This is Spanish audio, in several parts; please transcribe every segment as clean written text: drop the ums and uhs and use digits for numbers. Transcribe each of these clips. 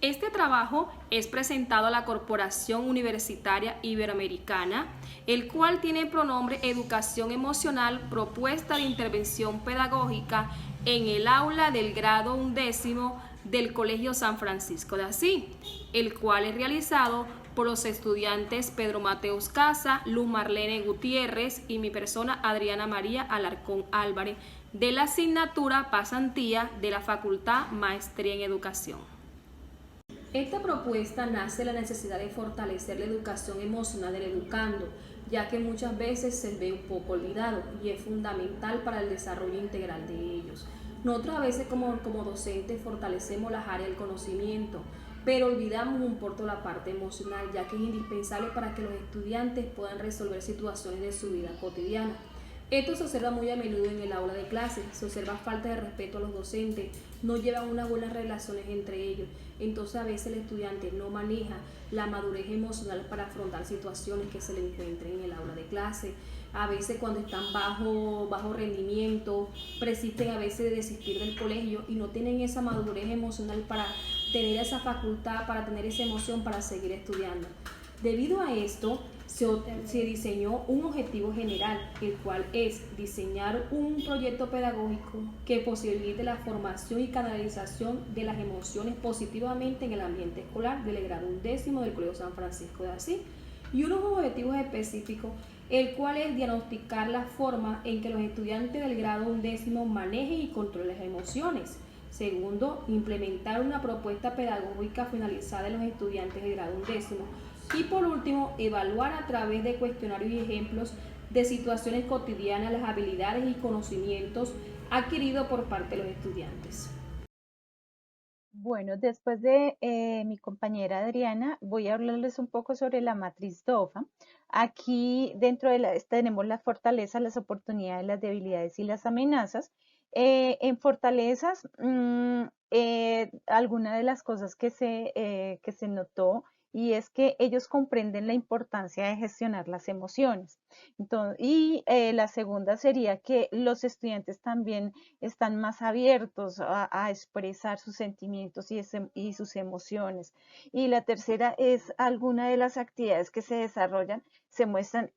Este trabajo es presentado a la Corporación Universitaria Iberoamericana, el cual tiene pronombre Educación Emocional, propuesta de intervención pedagógica en el aula del grado 11 del Colegio San Francisco de Asís, el cual es realizado por los estudiantes Pedro Mateus Casa, Luz Marlene Gutiérrez y mi persona Adriana María Alarcón Álvarez, de la asignatura Pasantía de la Facultad Maestría en Educación. Esta propuesta nace de la necesidad de fortalecer la educación emocional del educando, ya que muchas veces se ve un poco olvidado y es fundamental para el desarrollo integral de ellos. Nosotros a veces como docentes fortalecemos las áreas del conocimiento, pero olvidamos un poco la parte emocional, ya que es indispensable para que los estudiantes puedan resolver situaciones de su vida cotidiana. Esto se observa muy a menudo en el aula de clase, se observa falta de respeto a los docentes, no llevan unas buenas relaciones entre ellos, entonces a veces el estudiante no maneja la madurez emocional para afrontar situaciones que se le encuentren en el aula de clase. A veces cuando están bajo rendimiento, persisten a veces de desistir del colegio y no tienen esa madurez emocional para tener esa facultad, para tener esa emoción para seguir estudiando. Debido a esto, se diseñó un objetivo general, el cual es diseñar un proyecto pedagógico que posibilite la formación y canalización de las emociones positivamente en el ambiente escolar del grado 11 del Colegio San Francisco de Asís, y unos objetivos específicos, el cual es diagnosticar la forma en que los estudiantes del grado 11 manejen y controlen las emociones. Segundo, implementar una propuesta pedagógica finalizada en los estudiantes del grado 11. Y por último, evaluar a través de cuestionarios y ejemplos de situaciones cotidianas las habilidades y conocimientos adquiridos por parte de los estudiantes. Bueno, después de mi compañera Adriana, voy a hablarles un poco sobre la matriz DOFA. Aquí dentro de tenemos la fortaleza, las oportunidades, las debilidades y las amenazas. En fortalezas, alguna de las cosas que se notó y es que ellos comprenden la importancia de gestionar las emociones. Entonces, la segunda sería que los estudiantes también están más abiertos a expresar sus sentimientos y sus emociones. Y la tercera es alguna de las actividades que se desarrollan se muestran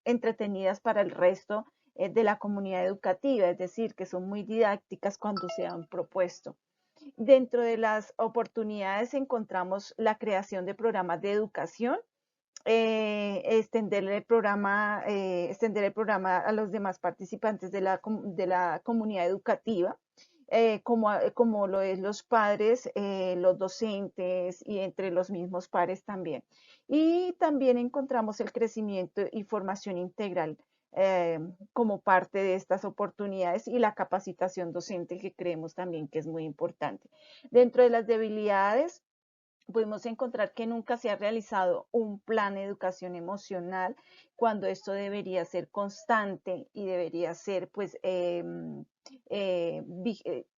entretenidas para el resto de la comunidad educativa, es decir, que son muy didácticas cuando se han propuesto. Dentro de las oportunidades encontramos la creación de programas de educación, extender el programa a los demás participantes de de la comunidad educativa, como lo es los padres, los docentes y entre los mismos pares también. Y también encontramos el crecimiento y formación integral eh, como parte de estas oportunidades y la capacitación docente que creemos también que es muy importante. Dentro de las debilidades, pudimos encontrar que nunca se ha realizado un plan de educación emocional cuando esto debería ser constante y debería ser, pues,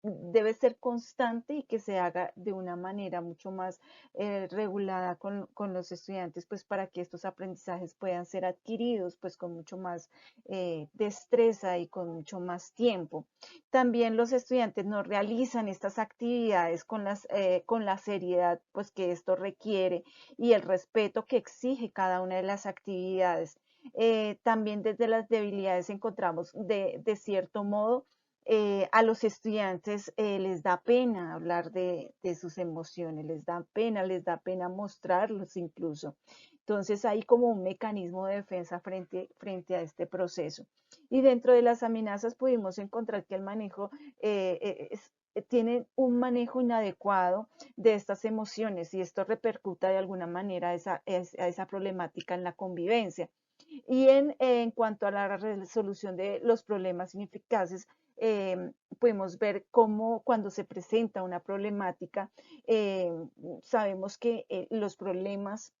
debe ser constante y que se haga de una manera mucho más regulada con los estudiantes, pues, para que estos aprendizajes puedan ser adquiridos, pues, con mucho más destreza y con mucho más tiempo. También los estudiantes no realizan estas actividades con la seriedad pues, que esto requiere y el respeto que exige cada una de las actividades. También desde las debilidades encontramos de cierto modo a los estudiantes les da pena hablar de sus emociones, les da pena mostrarlos incluso. Entonces hay como un mecanismo de defensa frente a este proceso. Y dentro de las amenazas pudimos encontrar que el manejo tiene un manejo inadecuado de estas emociones y esto repercuta de alguna manera a esa problemática en la convivencia. Y en cuanto a la resolución de los problemas ineficaces, podemos ver cómo cuando se presenta una problemática, eh, sabemos que los problemas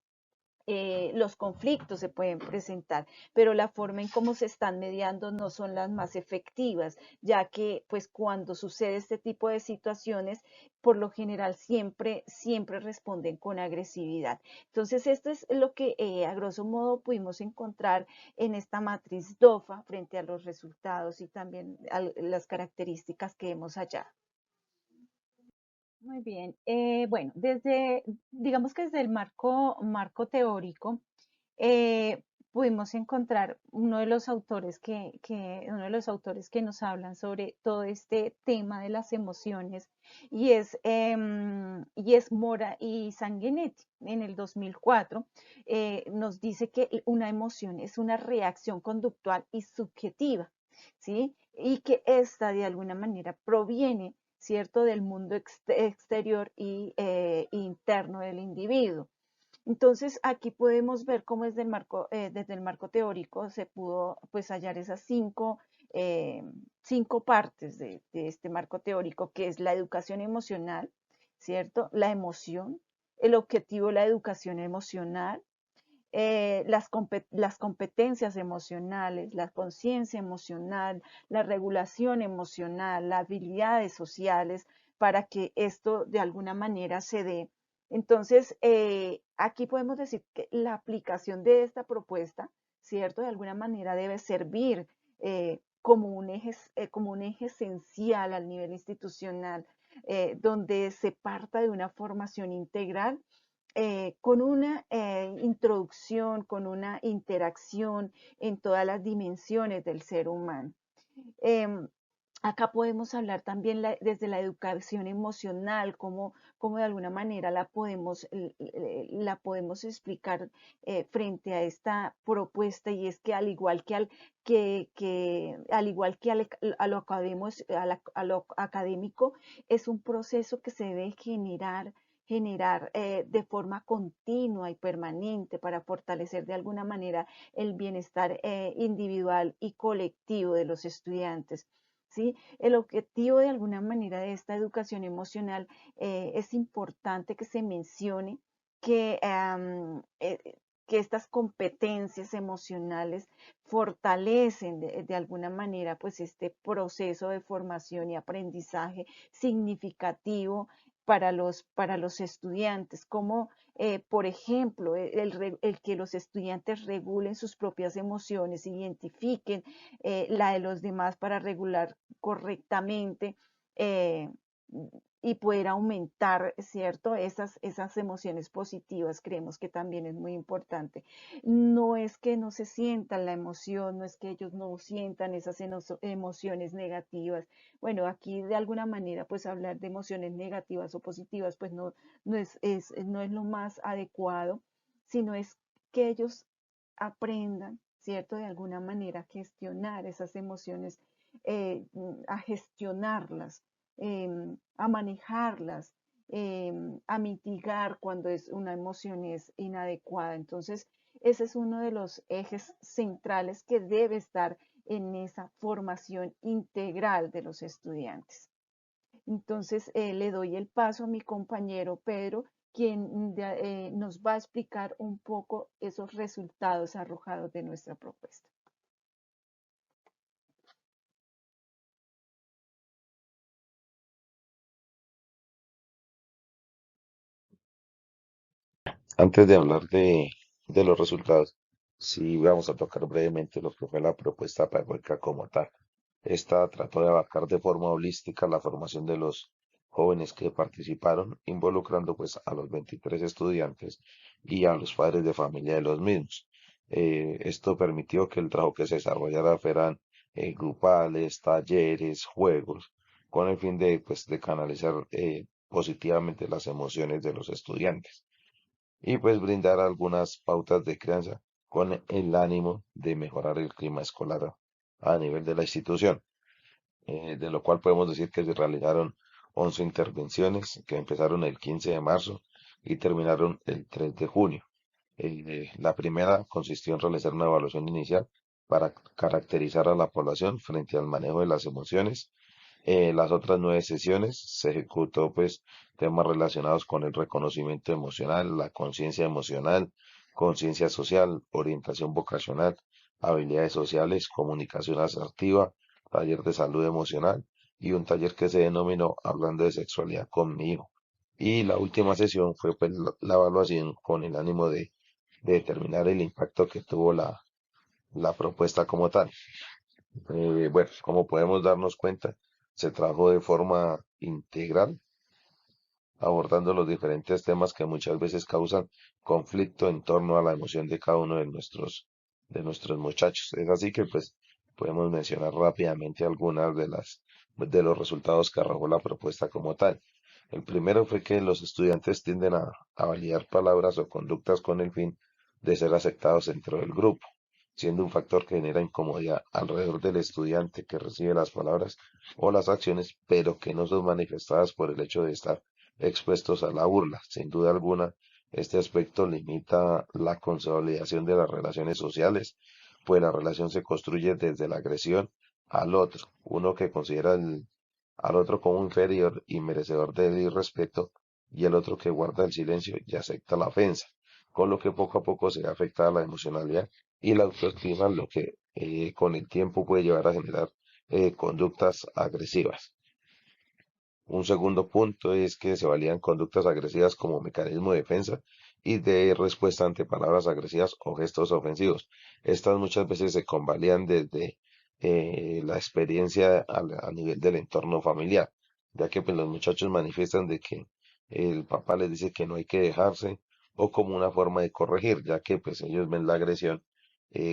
los conflictos se pueden presentar, pero la forma en cómo se están mediando no son las más efectivas, ya que pues cuando sucede este tipo de situaciones, por lo general siempre responden con agresividad. Entonces, esto es lo que a grosso modo pudimos encontrar en esta matriz DOFA frente a los resultados y también a las características que hemos hallado. Muy bien. Bueno, digamos que desde el marco teórico, eh, pudimos encontrar uno de los autores que nos hablan sobre todo este tema de las emociones y es Mora y Sanguinetti. En el 2004 nos dice que una emoción es una reacción conductual y subjetiva, ¿sí? Y que esta de alguna manera proviene, ¿cierto?, del mundo exterior y interno del individuo. Entonces, aquí podemos ver cómo desde el marco teórico se pudo pues hallar esas eh, cinco partes de este marco teórico, que es la educación emocional, ¿cierto? La emoción, el objetivo de la educación emocional, las competencias emocionales, la conciencia emocional, la regulación emocional, las habilidades sociales, para que esto de alguna manera se dé. Entonces, aquí podemos decir que la aplicación de esta propuesta, ¿cierto? De alguna manera debe servir como un eje esencial al nivel institucional, donde se parta de una formación integral con una introducción, con una interacción en todas las dimensiones del ser humano. Em, Acá podemos hablar también desde la educación emocional, cómo de alguna manera la podemos explicar frente a esta propuesta, y es que al igual que a lo académico, es un proceso que se debe generar de forma continua y permanente para fortalecer de alguna manera el bienestar individual y colectivo de los estudiantes. ¿Sí? El objetivo de alguna manera de esta educación emocional, es importante que se mencione que, que estas competencias emocionales fortalecen de alguna manera pues este proceso de formación y aprendizaje significativo para los estudiantes, como por ejemplo el que los estudiantes regulen sus propias emociones, identifiquen la de los demás para regular correctamente, eh, y poder aumentar, ¿cierto? Esas emociones positivas, creemos que también es muy importante. No es que no se sientan la emoción, no es que ellos no sientan esas emociones negativas. Bueno, aquí de alguna manera, pues hablar de emociones negativas o positivas, pues no es lo más adecuado, sino es que ellos aprendan, ¿cierto? De alguna manera a gestionar esas emociones, a gestionarlas, a manejarlas, a mitigar cuando una emoción es inadecuada. Entonces, ese es uno de los ejes centrales que debe estar en esa formación integral de los estudiantes. Entonces, le doy el paso a mi compañero Pedro, quien nos va a explicar un poco esos resultados arrojados de nuestra propuesta. Antes de hablar de los resultados, sí vamos a tocar brevemente lo que fue la propuesta pedagógica como tal. Esta trató de abarcar de forma holística la formación de los jóvenes que participaron, involucrando pues a los 23 estudiantes y a los padres de familia de los mismos. Esto permitió que el trabajo que se desarrollara fueran grupales, talleres, juegos, con el fin de, pues, de canalizar positivamente las emociones de los estudiantes y pues brindar algunas pautas de crianza con el ánimo de mejorar el clima escolar a nivel de la institución, de lo cual podemos decir que se realizaron 11 intervenciones que empezaron el 15 de marzo y terminaron el 3 de junio. La primera consistió en realizar una evaluación inicial para caracterizar a la población frente al manejo de las emociones. Las otras 9 sesiones se ejecutó pues temas relacionados con el reconocimiento emocional, la conciencia emocional, conciencia social, orientación vocacional, habilidades sociales, comunicación asertiva, taller de salud emocional y un taller que se denominó Hablando de Sexualidad conmigo. Y la última sesión fue pues la evaluación con el ánimo de determinar el impacto que tuvo la propuesta como tal. Bueno, como podemos darnos cuenta, se trabajó de forma integral abordando los diferentes temas que muchas veces causan conflicto en torno a la emoción de cada uno de nuestros muchachos. Es así que pues podemos mencionar rápidamente algunas de los resultados que arrojó la propuesta como tal. El primero fue que los estudiantes tienden a validar palabras o conductas con el fin de ser aceptados dentro del grupo, siendo un factor que genera incomodidad alrededor del estudiante que recibe las palabras o las acciones, pero que no son manifestadas por el hecho de estar expuestos a la burla. Sin duda alguna, este aspecto limita la consolidación de las relaciones sociales, pues la relación se construye desde la agresión al otro, uno que considera al otro como inferior y merecedor del irrespeto, y el otro que guarda el silencio y acepta la ofensa, con lo que poco a poco se ve afectada la emocionalidad y la autoestima, lo que con el tiempo puede llevar a generar conductas agresivas. Un segundo punto es que se validan conductas agresivas como mecanismo de defensa y de respuesta ante palabras agresivas o gestos ofensivos. Estas muchas veces se convalidan desde la experiencia a nivel del entorno familiar, ya que pues, los muchachos manifiestan de que el papá les dice que no hay que dejarse o como una forma de corregir, ya que pues ellos ven la agresión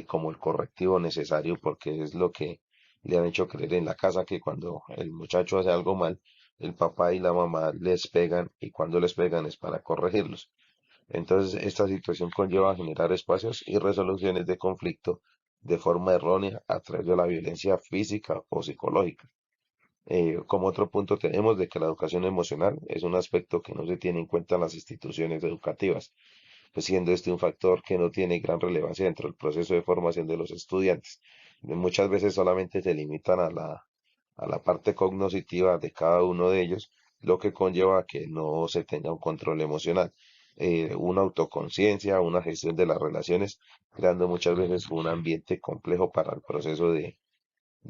como el correctivo necesario porque es lo que le han hecho creer en la casa que cuando el muchacho hace algo mal, el papá y la mamá les pegan y cuando les pegan es para corregirlos. Entonces, esta situación conlleva a generar espacios y resoluciones de conflicto de forma errónea a través de la violencia física o psicológica. Como otro punto tenemos de que la educación emocional es un aspecto que no se tiene en cuenta en las instituciones educativas, pues siendo este un factor que no tiene gran relevancia dentro del proceso de formación de los estudiantes. Muchas veces solamente se limitan a la parte cognitiva de cada uno de ellos, lo que conlleva a que no se tenga un control emocional, una autoconciencia, una gestión de las relaciones, creando muchas veces un ambiente complejo para el proceso de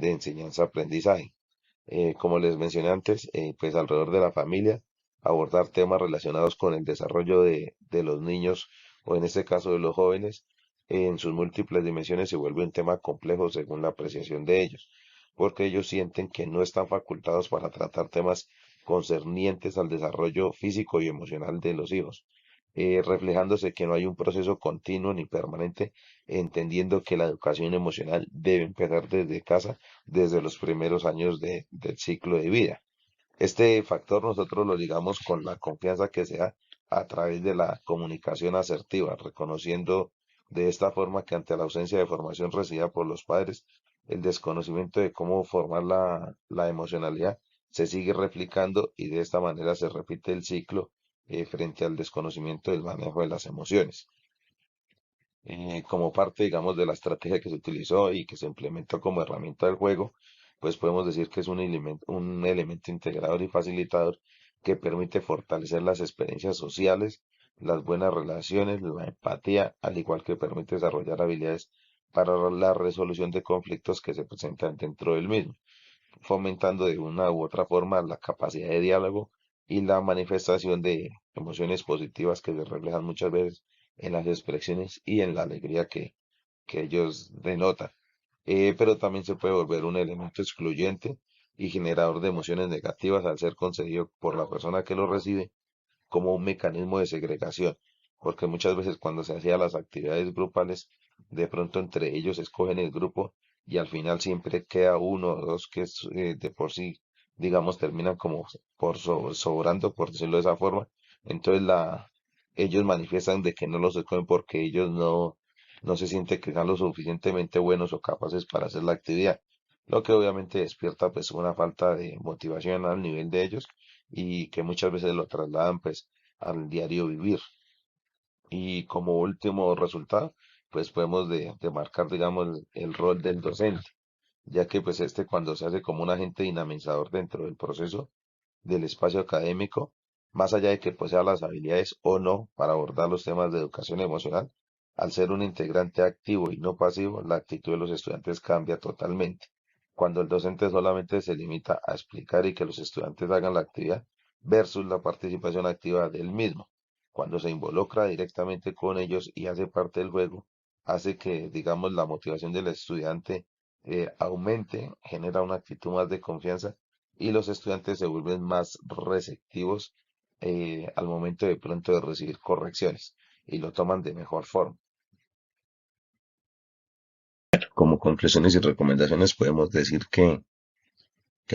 enseñanza-aprendizaje. Como les mencioné antes, pues alrededor de la familia, abordar temas relacionados con el desarrollo de los niños o en este caso de los jóvenes en sus múltiples dimensiones se vuelve un tema complejo según la apreciación de ellos, porque ellos sienten que no están facultados para tratar temas concernientes al desarrollo físico y emocional de los hijos, reflejándose que no hay un proceso continuo ni permanente, entendiendo que la educación emocional debe empezar desde casa desde los primeros años del ciclo de vida. Este factor nosotros lo ligamos con la confianza que se da a través de la comunicación asertiva, reconociendo de esta forma que ante la ausencia de formación recibida por los padres, el desconocimiento de cómo formar la emocionalidad se sigue replicando y de esta manera se repite el ciclo frente al desconocimiento del manejo de las emociones. Como parte, digamos, de la estrategia que se utilizó y que se implementó como herramienta del juego, pues podemos decir que es un elemento integrador y facilitador que permite fortalecer las experiencias sociales, las buenas relaciones, la empatía, al igual que permite desarrollar habilidades para la resolución de conflictos que se presentan dentro del mismo, fomentando de una u otra forma la capacidad de diálogo y la manifestación de emociones positivas que se reflejan muchas veces en las expresiones y en la alegría que ellos denotan. Pero también se puede volver un elemento excluyente y generador de emociones negativas al ser concedido por la persona que lo recibe como un mecanismo de segregación, porque muchas veces cuando se hacían las actividades grupales, de pronto entre ellos escogen el grupo y al final siempre queda uno o dos que de por sí, digamos, terminan como sobrando, por decirlo de esa forma. Entonces ellos manifiestan de que no los escogen porque ellos no se sienten que sean lo suficientemente buenos o capaces para hacer la actividad, lo que obviamente despierta pues una falta de motivación al nivel de ellos y que muchas veces lo trasladan pues al diario vivir. Y como último resultado, pues podemos de marcar, digamos, el rol del docente, ya que pues este cuando se hace como un agente dinamizador dentro del proceso del espacio académico, más allá de que posea las habilidades o no para abordar los temas de educación emocional, al ser un integrante activo y no pasivo, la actitud de los estudiantes cambia totalmente. Cuando el docente solamente se limita a explicar y que los estudiantes hagan la actividad versus la participación activa del mismo. Cuando se involucra directamente con ellos y hace parte del juego, hace que, digamos, la motivación del estudiante aumente, genera una actitud más de confianza y los estudiantes se vuelven más receptivos al momento de pronto de recibir correcciones y lo toman de mejor forma. Como conclusiones y recomendaciones podemos decir que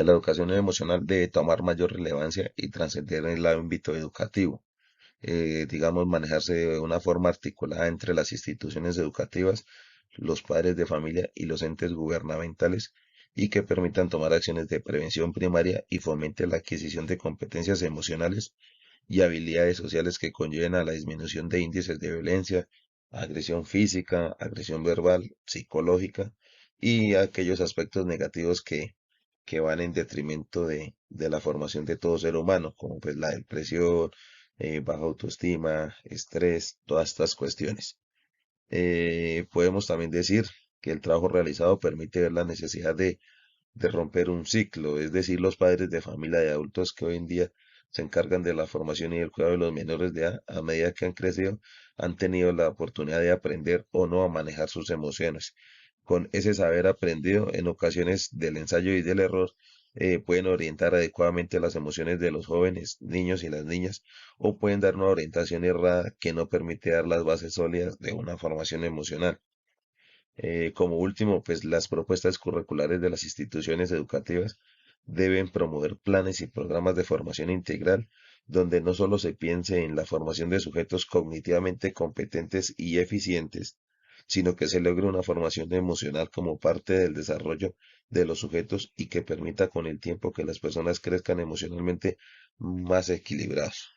la educación emocional debe tomar mayor relevancia y trascender el ámbito educativo. Digamos, manejarse de una forma articulada entre las instituciones educativas, los padres de familia y los entes gubernamentales y que permitan tomar acciones de prevención primaria y fomente la adquisición de competencias emocionales y habilidades sociales que conlleven a la disminución de índices de violencia, agresión física, agresión verbal, psicológica y aquellos aspectos negativos que van en detrimento de la formación de todo ser humano, como pues la depresión, baja autoestima, estrés, todas estas cuestiones. Podemos también decir que el trabajo realizado permite ver la necesidad de romper un ciclo, es decir, los padres de familia de adultos que hoy en día se encargan de la formación y el cuidado de los menores de edad, a medida que han crecido, han tenido la oportunidad de aprender o no a manejar sus emociones. Con ese saber aprendido, en ocasiones del ensayo y del error, pueden orientar adecuadamente las emociones de los jóvenes, niños y las niñas, o pueden dar una orientación errada que no permite dar las bases sólidas de una formación emocional. Como último, pues las propuestas curriculares de las instituciones educativas deben promover planes y programas de formación integral donde no solo se piense en la formación de sujetos cognitivamente competentes y eficientes, sino que se logre una formación emocional como parte del desarrollo de los sujetos y que permita con el tiempo que las personas crezcan emocionalmente más equilibrados.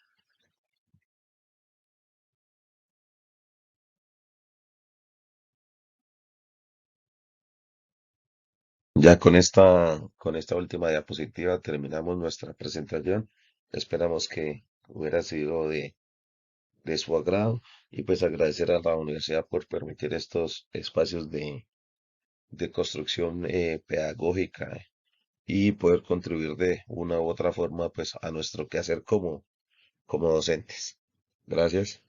Ya con esta última diapositiva terminamos nuestra presentación. Esperamos que hubiera sido de su agrado y pues agradecer a la universidad por permitir estos espacios de construcción pedagógica y poder contribuir de una u otra forma pues a nuestro quehacer como docentes. Gracias.